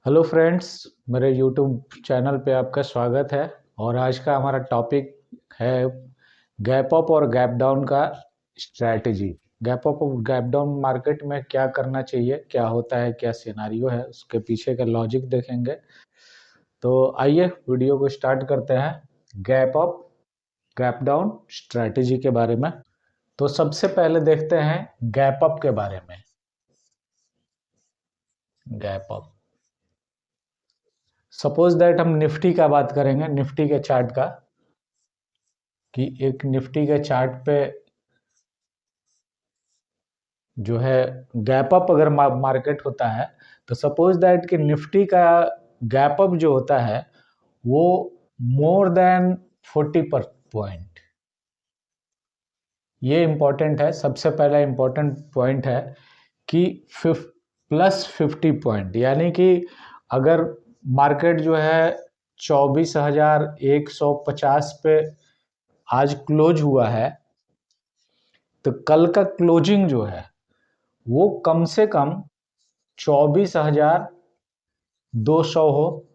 Hello friends, मेरे YouTube channel पे आपका स्वागत है। और आज का हमारा टॉपिक है गैप अप और गैप डाउन का स्ट्रैटेजी। गैप अप और गैप डाउन मार्केट में क्या करना चाहिए, क्या होता है, क्या सिनारियो है, उसके पीछे का लॉजिक देखेंगे। तो आइए वीडियो को स्टार्ट करते हैं gap up gap down strategy के बारे में। तो सबसे पहले देखते हैं गैप अप के बारे में। गैप अप, सपोज दैट हम निफ्टी का बात करेंगे, निफ्टी के चार्ट का, कि एक निफ्टी के चार्ट पे जो है गैप अप अगर मार्केट होता है, तो सपोज दैट कि निफ्टी का गैप अप जो होता है वो मोर देन 40 पर पॉइंट। ये इंपॉर्टेंट है, सबसे पहला इंपॉर्टेंट पॉइंट है कि प्लस 50 पॉइंट, यानी कि अगर मार्केट जो है 24,150 पे आज क्लोज हुआ है, तो कल का क्लोजिंग जो है वो कम से कम 24,200 हो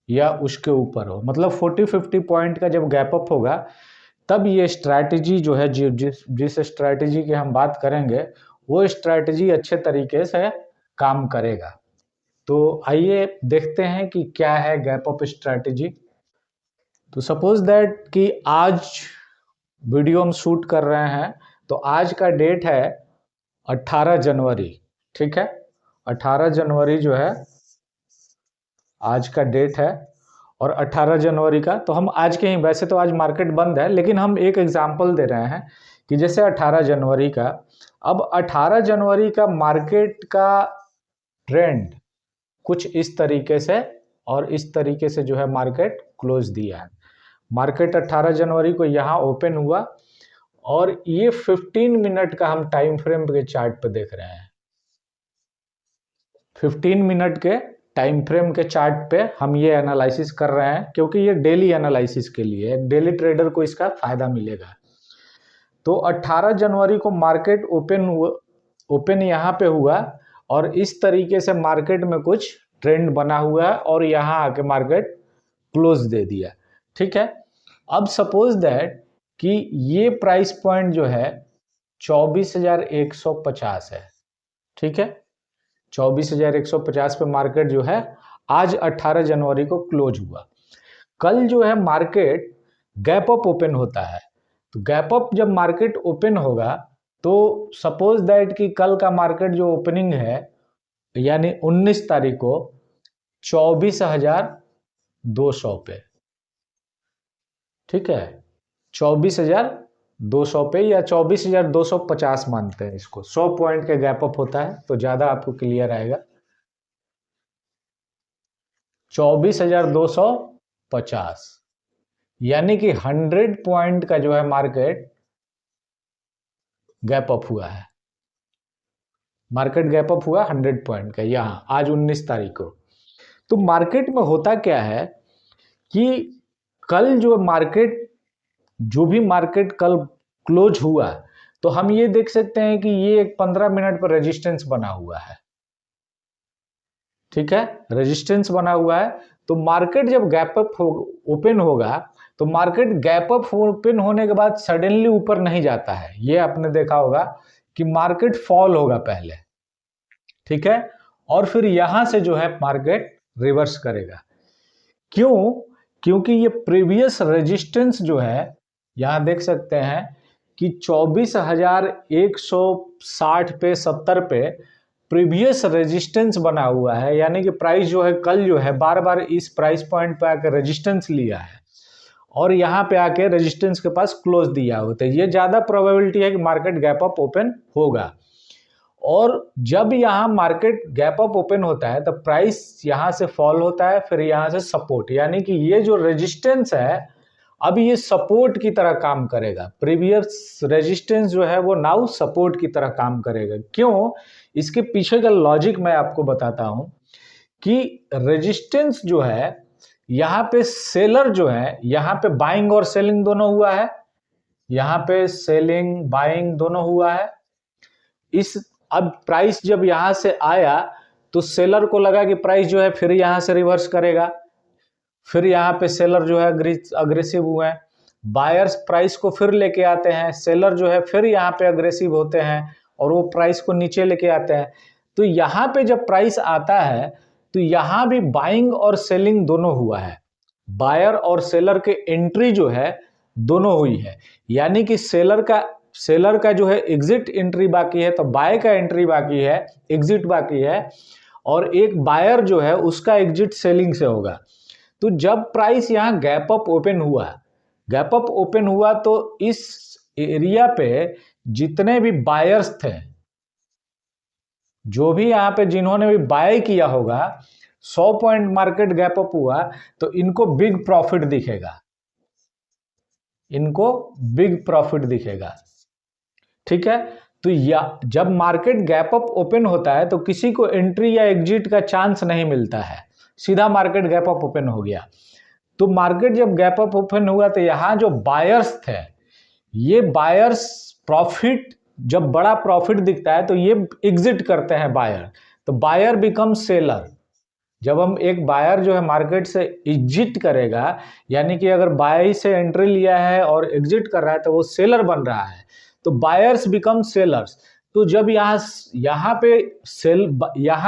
या उसके ऊपर हो। मतलब 40-50 पॉइंट का जब गैप अप होगा, तब ये स्ट्रैटेजी जो है, जिस स्ट्रैटेजी की हम बात करेंगे, वो स्ट्रैटेजी अच्छे तरीके से काम करेगा। तो आइए देखते हैं कि क्या है गैप अप स्ट्रैटेजी। तो सपोज दैट कि आज वीडियो हम शूट कर रहे हैं, तो आज का डेट है 18 जनवरी। ठीक है, 18 जनवरी जो है आज का डेट है। और 18 जनवरी का तो हम आज के ही, वैसे तो आज मार्केट बंद है, लेकिन हम एक एग्जांपल दे रहे हैं कि जैसे 18 जनवरी का, अब 18 जनवरी का मार्केट का ट्रेंड कुछ इस तरीके से और इस तरीके से जो है मार्केट क्लोज दिया है। मार्केट 18 जनवरी को यहाँ ओपन हुआ और ये 15 मिनट का हम टाइम फ्रेम के चार्ट पे देख रहे हैं। 15 मिनट के टाइम फ्रेम के चार्ट पे हम ये एनालिसिस कर रहे हैं, क्योंकि ये डेली एनालिसिस के लिए है, डेली ट्रेडर को इसका फायदा मिलेगा। तो 18 जनवरी को मार्केट ओपन यहाँ पे हुआ और इस तरीके से मार्केट में कुछ ट्रेंड बना हुआ है और यहाँ आके मार्केट क्लोज दे दिया। ठीक है, अब सपोज दैट कि ये प्राइस पॉइंट जो है 24,150 है। ठीक है, 24,150 पे मार्केट जो है आज 18 जनवरी को क्लोज हुआ। कल जो है मार्केट गैप अप ओपन होता है। तो गैप अप जब मार्केट ओपन होगा, तो सपोज दैट कि कल का मार्केट जो ओपनिंग है, यानी 19 तारीख को 24,200 पे। ठीक है, 24,200 पे या 24,250 मानते हैं इसको। 100 पॉइंट का गैप अप होता है तो ज्यादा आपको क्लियर आएगा। 24,250 यानी कि 100 पॉइंट का जो है मार्केट गैप अप हुआ है। मार्केट गैप अप हुआ 100 पॉइंट का यहां आज 19 तारीख को। तो मार्केट में होता क्या है कि कल जो भी मार्केट कल क्लोज हुआ, तो हम ये देख सकते हैं कि ये एक 15 मिनट पर रेजिस्टेंस बना हुआ है। ठीक है, रेजिस्टेंस बना हुआ है। तो मार्केट जब गैप अप ओपन होगा, तो मार्केट गैप अप ओपन होने के बाद सडनली ऊपर नहीं जाता है। ये आपने देखा होगा कि मार्केट फॉल होगा पहले। ठीक है, और फिर यहां से जो है मार्केट रिवर्स करेगा। क्यों? क्योंकि ये प्रीवियस रेजिस्टेंस जो है, यहां देख सकते हैं कि 24,160 पे 70 पे प्रीवियस रेजिस्टेंस बना हुआ है। यानी कि प्राइस जो है कल जो है बार बार इस प्राइस पॉइंट पे आकर रेजिस्टेंस लिया है और यहाँ पे आके रेजिस्टेंस के पास क्लोज दिया होता है। ये ज्यादा प्रोबेबिलिटी है कि मार्केट गैप अप ओपन होगा। और जब यहाँ मार्केट गैप अप ओपन होता है, तो प्राइस यहाँ से फॉल होता है, फिर यहाँ से सपोर्ट, यानी कि ये जो रेजिस्टेंस है अब ये सपोर्ट की तरह काम करेगा। प्रीवियस रेजिस्टेंस जो है वो नाउ सपोर्ट की तरह काम करेगा। क्यों? इसके पीछे का लॉजिक मैं आपको बताता हूं कि रेजिस्टेंस जो है, यहाँ पे सेलर जो है, यहाँ पे बाइंग और सेलिंग दोनों हुआ है, यहाँ पे सेलिंग बाइंग दोनों हुआ है। इस अब प्राइस जब यहां से आया, तो सेलर को लगा कि प्राइस जो है फिर यहाँ से रिवर्स करेगा, फिर यहाँ पे सेलर जो है अग्रेसिव हुए हैं, बायर्स प्राइस को फिर लेके आते हैं, सेलर जो है फिर यहाँ पे अग्रेसिव होते हैं और वो प्राइस को नीचे लेके आते हैं। तो यहाँ पे जब प्राइस आता है तो यहाँ भी बाइंग और सेलिंग दोनों हुआ है, बायर और सेलर के एंट्री जो है दोनों हुई है, यानी कि सेलर का जो है एग्जिट एंट्री बाकी है, तो बाय का एंट्री बाकी है, एग्जिट बाकी है, और एक बायर जो है उसका एग्जिट सेलिंग से होगा। तो जब प्राइस यहाँ गैप अप ओपन हुआ तो इस एरिया पे जितने भी बायर्स थे, जो भी यहाँ पे जिन्होंने भी बाय किया होगा, 100 पॉइंट मार्केट गैप अप हुआ तो इनको बिग प्रॉफिट दिखेगा, ठीक है। तो जब मार्केट गैप अप ओपन होता है तो किसी को एंट्री या एग्जिट का चांस नहीं मिलता है, सीधा मार्केट गैप अप ओपन हो गया। तो मार्केट जब गैप अप ओपन हुआ तो यहाँ जो बायर्स थे, ये बायर्स प्रॉफिट, जब बड़ा प्रॉफिट दिखता है तो ये एग्जिट करते हैं बायर, तो बायर बिकम सेलर। जब हम एक बायर जो है मार्केट से एग्जिट करेगा, यानी कि अगर बाय से एंट्री लिया है और एग्जिट कर रहा है तो वो सेलर बन रहा है, तो बायर्स बिकम सेलर्स। तो जब यहाँ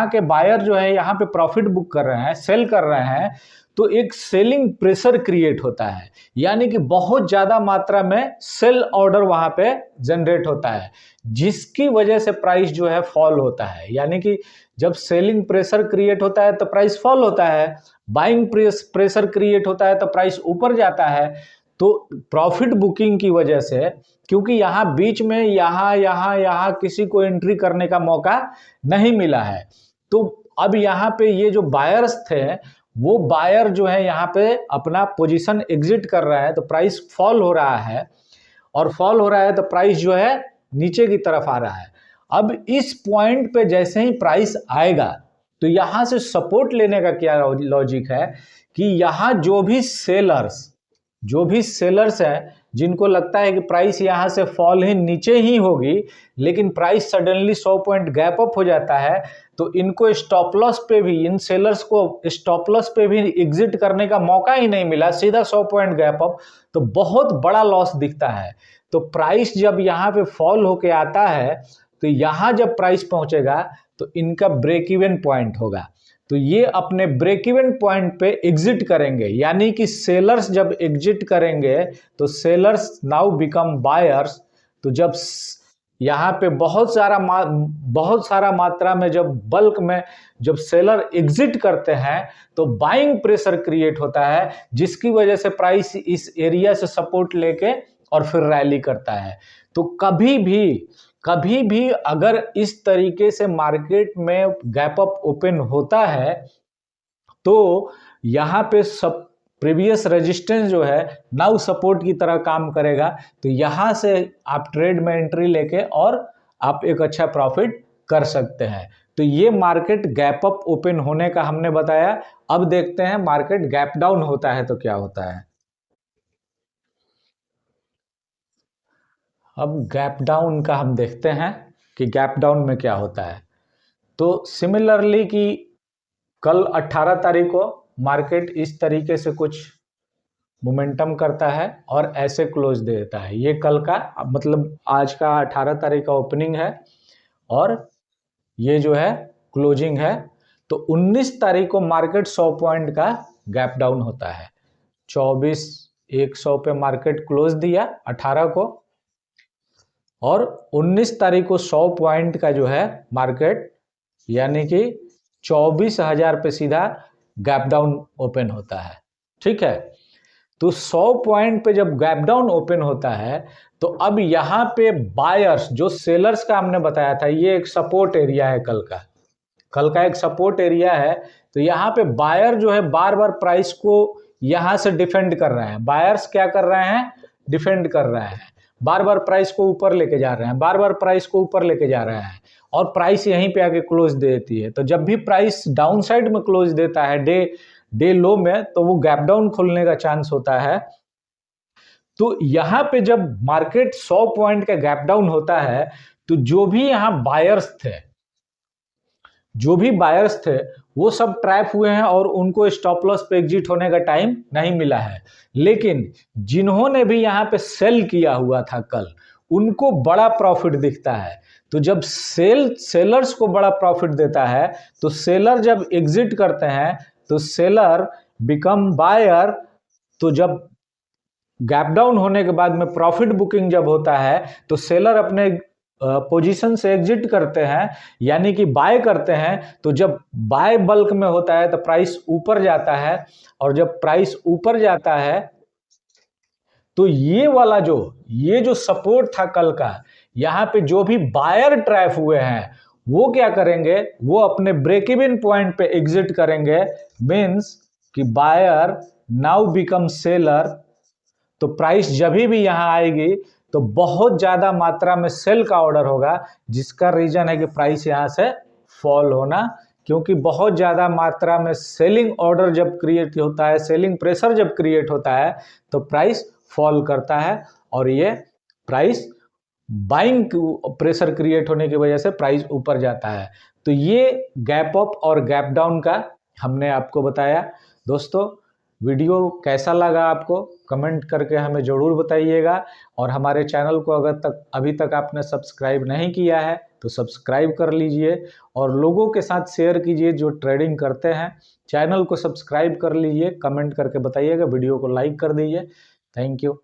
के बायर जो है यहाँ पे प्रॉफिट बुक कर रहे हैं, सेल कर रहे हैं, तो एक सेलिंग प्रेशर क्रिएट होता है, यानी कि बहुत ज्यादा मात्रा में सेल ऑर्डर वहां पे जनरेट होता है, जिसकी वजह से प्राइस जो है फॉल होता है। यानी कि जब सेलिंग प्रेशर क्रिएट होता है तो प्राइस फॉल होता है, बाइंग प्रेशर क्रिएट होता है तो प्राइस ऊपर जाता है। तो प्रॉफिट बुकिंग की वजह से, क्योंकि यहाँ बीच में यहाँ किसी को एंट्री करने का मौका नहीं मिला है, तो अब यहाँ पे ये जो बायर्स थे, वो बायर जो है यहाँ पे अपना पोजीशन एग्जिट कर रहा है, तो प्राइस फॉल हो रहा है, और फॉल हो रहा है तो प्राइस जो है नीचे की तरफ आ रहा है। अब इस पॉइंट पे जैसे ही प्राइस आएगा तो यहाँ से सपोर्ट लेने का क्या लॉजिक है कि यहाँ जो भी सेलर्स हैं, जिनको लगता है कि प्राइस यहाँ से फॉल ही नीचे ही होगी, लेकिन price suddenly 100 point gap up हो जाता है, तो इनको स्टॉप लॉस पे भी, इन सेलर्स को स्टॉप लॉस पे भी एग्जिट करने का मौका ही नहीं मिला, सीधा 100 पॉइंट गैप अप, तो बहुत बड़ा लॉस दिखता है। तो प्राइस जब यहाँ पे फॉल होके आता है तो यहाँ जब प्राइस पहुंचेगा तो इनका ब्रेक इवन पॉइंट होगा, तो ये अपने ब्रेक इवन पॉइंट पे एग्जिट करेंगे। यानी कि सेलर्स जब एग्जिट करेंगे तो सेलर्स नाउ बिकम बायर्स। तो जब यहाँ पे बहुत सारा मात्रा में जब बल्क में जब सेलर एग्जिट करते हैं तो बाइंग प्रेशर क्रिएट होता है, जिसकी वजह से प्राइस इस एरिया से सपोर्ट लेके और फिर रैली करता है। तो कभी भी अगर इस तरीके से मार्केट में गैप अप ओपन होता है तो यहाँ पे सब प्रीवियस रेजिस्टेंस जो है नाउ सपोर्ट की तरह काम करेगा, तो यहाँ से आप ट्रेड में एंट्री लेके और आप एक अच्छा प्रॉफिट कर सकते हैं। तो ये मार्केट गैप अप ओपन होने का हमने बताया। अब देखते हैं मार्केट गैप डाउन होता है तो क्या होता है। अब गैप डाउन का हम देखते हैं कि गैप डाउन में क्या होता है। तो सिमिलरली कि कल 18 तारीख को मार्केट इस तरीके से कुछ मोमेंटम करता है और ऐसे क्लोज देता है। ये कल का मतलब आज का 18 तारीख का ओपनिंग है और ये जो है क्लोजिंग है। तो 19 तारीख को मार्केट 100 पॉइंट का गैप डाउन होता है। 24,100 पे मार्केट क्लोज दिया 18 को, और 19 तारीख को 100 पॉइंट का जो है मार्केट यानी कि 24,000 पे सीधा गैप डाउन ओपन होता है। ठीक है, तो 100 पॉइंट पे जब गैप डाउन ओपन होता है तो अब यहाँ पे बायर्स, जो सेलर्स का हमने बताया था, ये एक सपोर्ट एरिया है, कल का एक सपोर्ट एरिया है। तो यहाँ पे बायर जो है बार बार प्राइस को यहाँ से डिफेंड कर रहे हैं। बायर्स क्या कर रहे हैं? डिफेंड कर रहे हैं, बार बार प्राइस को ऊपर लेके जा रहे हैं, बार बार प्राइस को ऊपर लेके जा रहे हैं, और प्राइस यहीं पे आके क्लोज देती है। तो जब भी प्राइस डाउन साइड में क्लोज देता है डे लो में, तो वो गैप डाउन खोलने का चांस होता है। तो यहाँ पे जब मार्केट 100 पॉइंट का गैप डाउन होता है तो जो भी यहाँ बायर्स थे जो भी बायर्स थे वो सब ट्रैप हुए हैं और उनको स्टॉप लॉस पे एग्जिट होने का टाइम नहीं मिला है। लेकिन जिन्होंने भी यहाँ पे सेल किया हुआ था कल, उनको बड़ा प्रॉफिट दिखता है। तो जब सेलर्स को बड़ा प्रॉफिट देता है, तो सेलर जब एग्जिट करते हैं तो सेलर बिकम बायर। तो जब गैप डाउन होने के बाद में प्रॉफिट बुकिंग जब होता है तो सेलर अपने पोजीशन से एग्जिट करते हैं, यानी कि बाय करते हैं। तो जब बाय बल्क में होता है तो प्राइस ऊपर जाता है, और जब प्राइस ऊपर जाता है तो ये जो सपोर्ट था कल का, यहां पे जो भी बायर ट्रैप हुए हैं वो क्या करेंगे, वो अपने ब्रेक इवन पॉइंट पे एग्जिट करेंगे। मीन्स कि बायर नाउ बिकम सेलर। तो प्राइस जब भी यहां आएगी तो बहुत ज्यादा मात्रा में सेल का ऑर्डर होगा, जिसका रीजन है कि प्राइस यहां से फॉल होना, क्योंकि बहुत ज्यादा मात्रा में सेलिंग ऑर्डर जब क्रिएट होता है, सेलिंग प्रेशर जब क्रिएट होता है तो प्राइस फॉल करता है, और ये प्राइस बाइंग प्रेशर क्रिएट होने की वजह से प्राइस ऊपर जाता है। तो ये गैप अप और गैप डाउन का हमने आपको बताया। दोस्तों, वीडियो कैसा लगा आपको कमेंट करके हमें ज़रूर बताइएगा, और हमारे चैनल को अभी तक आपने सब्सक्राइब नहीं किया है तो सब्सक्राइब कर लीजिए, और लोगों के साथ शेयर कीजिए जो ट्रेडिंग करते हैं। चैनल को सब्सक्राइब कर लीजिए, कमेंट करके बताइएगा, वीडियो को लाइक कर दीजिए। Thank you.